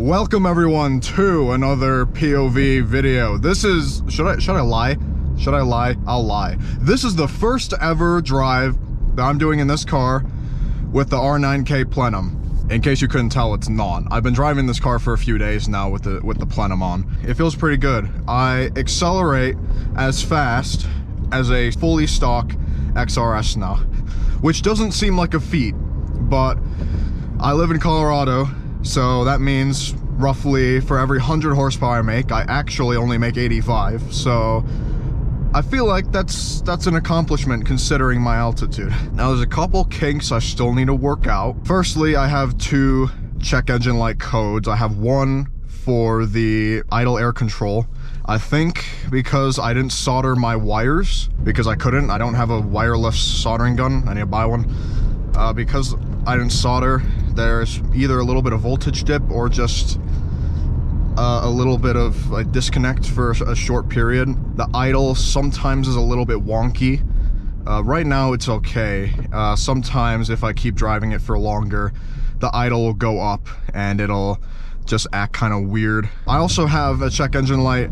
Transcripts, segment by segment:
Welcome everyone to another POV video. This is, should I lie? Should I lie? I'll lie. This is the first ever drive that I'm doing in this car with the R9K Plenum. In case you couldn't tell, it's not. I've been driving this car for a few days now with the Plenum on. It feels pretty good. I accelerate as fast as a fully stock XRS now, which doesn't seem like a feat, but I live in Colorado, so that means roughly for every 100 horsepower I make, I actually only make 85. So I feel like that's an accomplishment considering my altitude. Now there's a couple kinks I still need to work out. Firstly, I have two check engine light codes. I have one for the idle air control. I think because I didn't solder my wires, because I couldn't. I don't have a wireless soldering gun. I need to buy one. Because I didn't solder, there's either a little bit of voltage dip or just a little bit of like disconnect for a short period. The idle sometimes is a little bit wonky. Right now it's okay. Sometimes if I keep driving it for longer, the idle will go up and it'll just act kind of weird. I also have a check engine light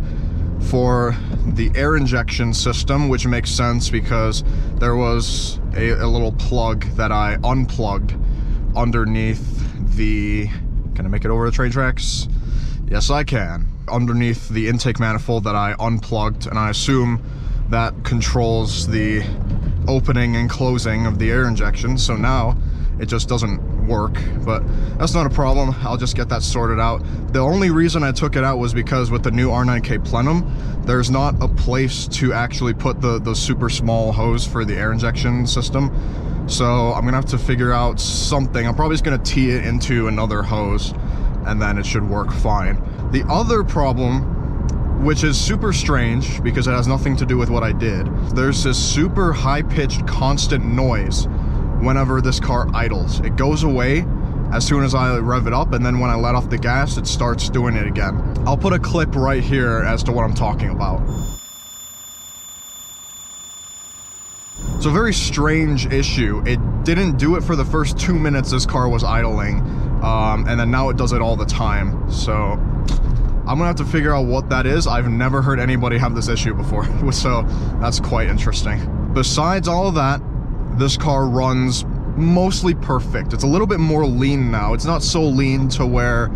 for the air injection system, which makes sense because there was a little plug that I unplugged underneath the, can I make it over the train tracks? Yes, I can. Underneath the intake manifold that I unplugged, and I assume that controls the opening and closing of the air injection. So now it just doesn't work, but that's not a problem. I'll just get that sorted out. The only reason I took it out was because with the new R9K Plenum, there's not a place to actually put the super small hose for the air injection system. So I'm gonna have to figure out something. I'm probably just gonna tee it into another hose and then it should work fine. The other problem, which is super strange because it has nothing to do with what I did, there's this super high-pitched constant noise whenever this car idles. It goes away as soon as I rev it up, and then when I let off the gas, it starts doing it again. I'll put a clip right here as to what I'm talking about. It's a very strange issue. It didn't do it for the first 2 minutes this car was idling, and then now it does it all the time. So I'm gonna have to figure out what that is. I've never heard anybody have this issue before, so that's quite interesting. Besides all of that, this car runs mostly perfect. It's a little bit more lean now. It's not so lean to where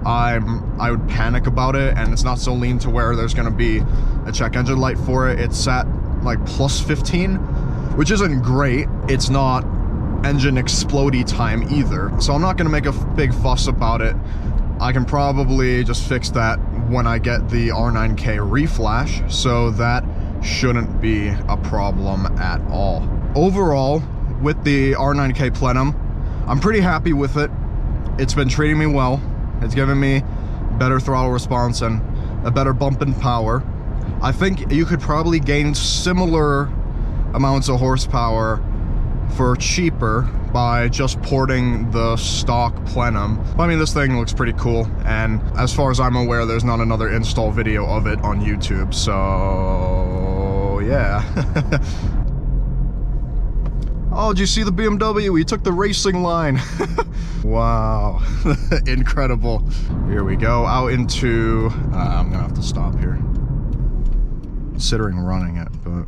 I would panic about it, and it's not so lean to where there's gonna be a check engine light for it. It's at like plus 15, which isn't great. It's not engine explodey time either. So I'm not gonna make a big fuss about it. I can probably just fix that when I get the R9K reflash, so that shouldn't be a problem at all. Overall, with the R9K Plenum, I'm pretty happy with it. It's been treating me well. It's given me better throttle response and a better bump in power. I think you could probably gain similar amounts of horsepower for cheaper by just porting the stock Plenum. I mean, this thing looks pretty cool, and as far as I'm aware, there's not another install video of it on YouTube, so yeah. Oh, did you see the BMW? He took the racing line. Wow, incredible. Here we go, out into, I'm gonna have to stop here. Considering running it, but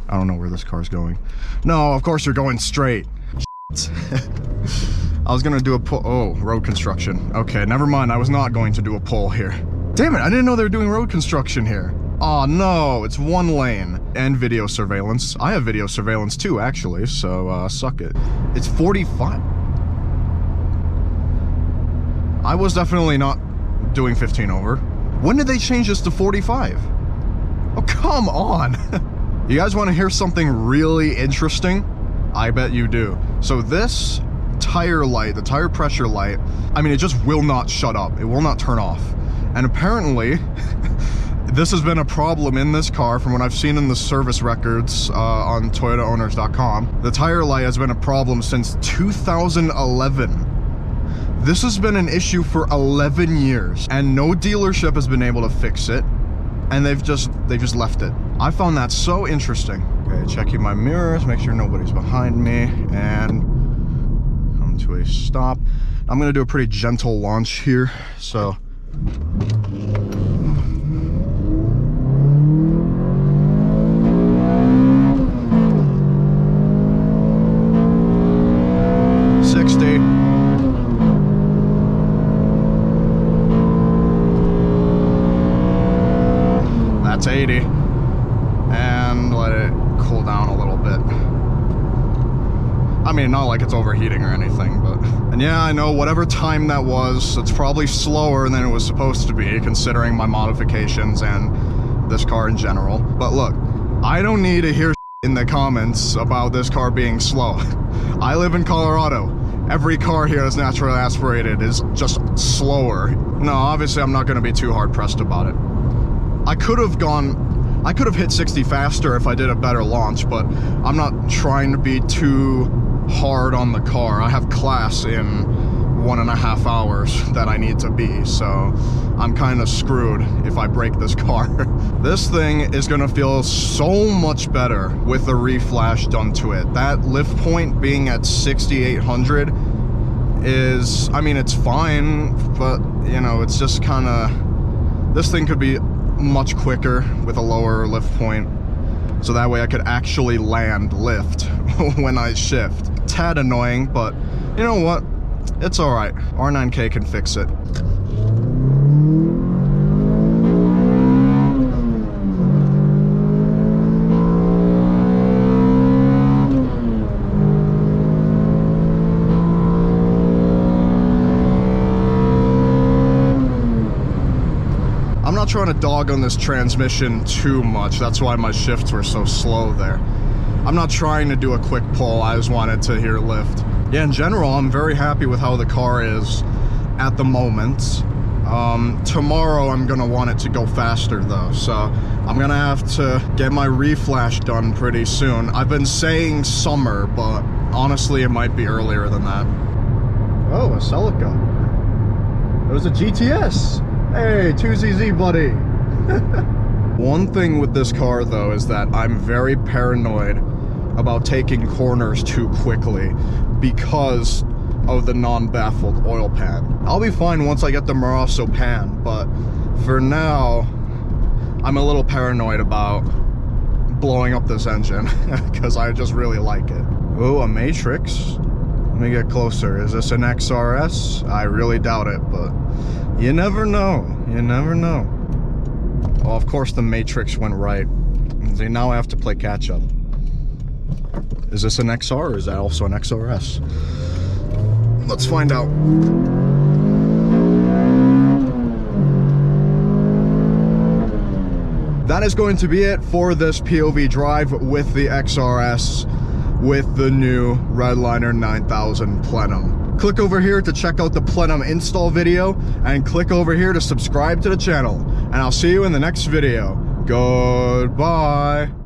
I don't know where this car's going. No, of course you're going straight. I was gonna do a pull, oh, road construction. Okay, never mind, I was not going to do a pull here. Damn it, I didn't know they were doing road construction here. Oh no, it's one lane. And video surveillance. I have video surveillance too, actually, so suck it. It's 45. I was definitely not doing 15 over. When did they change this to 45? Oh, come on. You guys want to hear something really interesting? I bet you do. So this tire light, the tire pressure light, I mean, it just will not shut up. It will not turn off. And apparently, this has been a problem in this car from what I've seen in the service records on ToyotaOwners.com. The tire light has been a problem since 2011. This has been an issue for 11 years, and no dealership has been able to fix it, and they've just left it. I found that so interesting. Okay, checking my mirrors, make sure nobody's behind me, and come to a stop. I'm gonna do a pretty gentle launch here, so. That's 80, and let it cool down a little bit. I mean, not like it's overheating or anything, but... And yeah, I know, whatever time that was, it's probably slower than it was supposed to be, considering my modifications and this car in general. But look, I don't need to hear in the comments about this car being slow. I live in Colorado. Every car here that's naturally aspirated is just slower. No, obviously I'm not going to be too hard-pressed about it. I could have hit 60 faster if I did a better launch, but I'm not trying to be too hard on the car. I have class in 1.5 hours that I need to be, so I'm kind of screwed if I break this car. This thing is gonna feel so much better with the reflash done to it. That lift point being at 6,800 is, I mean, it's fine, but you know, it's just kind of, this thing could be much quicker with a lower lift point, so that way I could actually land lift when I shift. Tad annoying, but you know what? It's alright. R9K can fix it. I'm not trying to dog on this transmission too much. That's why my shifts were so slow there. I'm not trying to do a quick pull. I just wanted to hear lift. Yeah, in general, I'm very happy with how the car is at the moment. Tomorrow, I'm gonna want it to go faster though, so I'm gonna have to get my reflash done pretty soon. I've been saying summer, but honestly, it might be earlier than that. Oh, a Celica. It was a GTS. Hey, 2ZZ, buddy. One thing with this car, though, is that I'm very paranoid about taking corners too quickly because of the non-baffled oil pan. I'll be fine once I get the Moroso pan, but for now, I'm a little paranoid about blowing up this engine because I just really like it. Oh, a Matrix. Let me get closer. Is this an XRS? I really doubt it, but you never know. You never know. Well, of course the Matrix went right. See, now I have to play catch up. Is this an XR or is that also an XRS? Let's find out. That is going to be it for this POV drive with the XRS with the new Redliner 9000 Plenum. Click over here to check out the Plenum install video and click over here to subscribe to the channel. And I'll see you in the next video. Goodbye.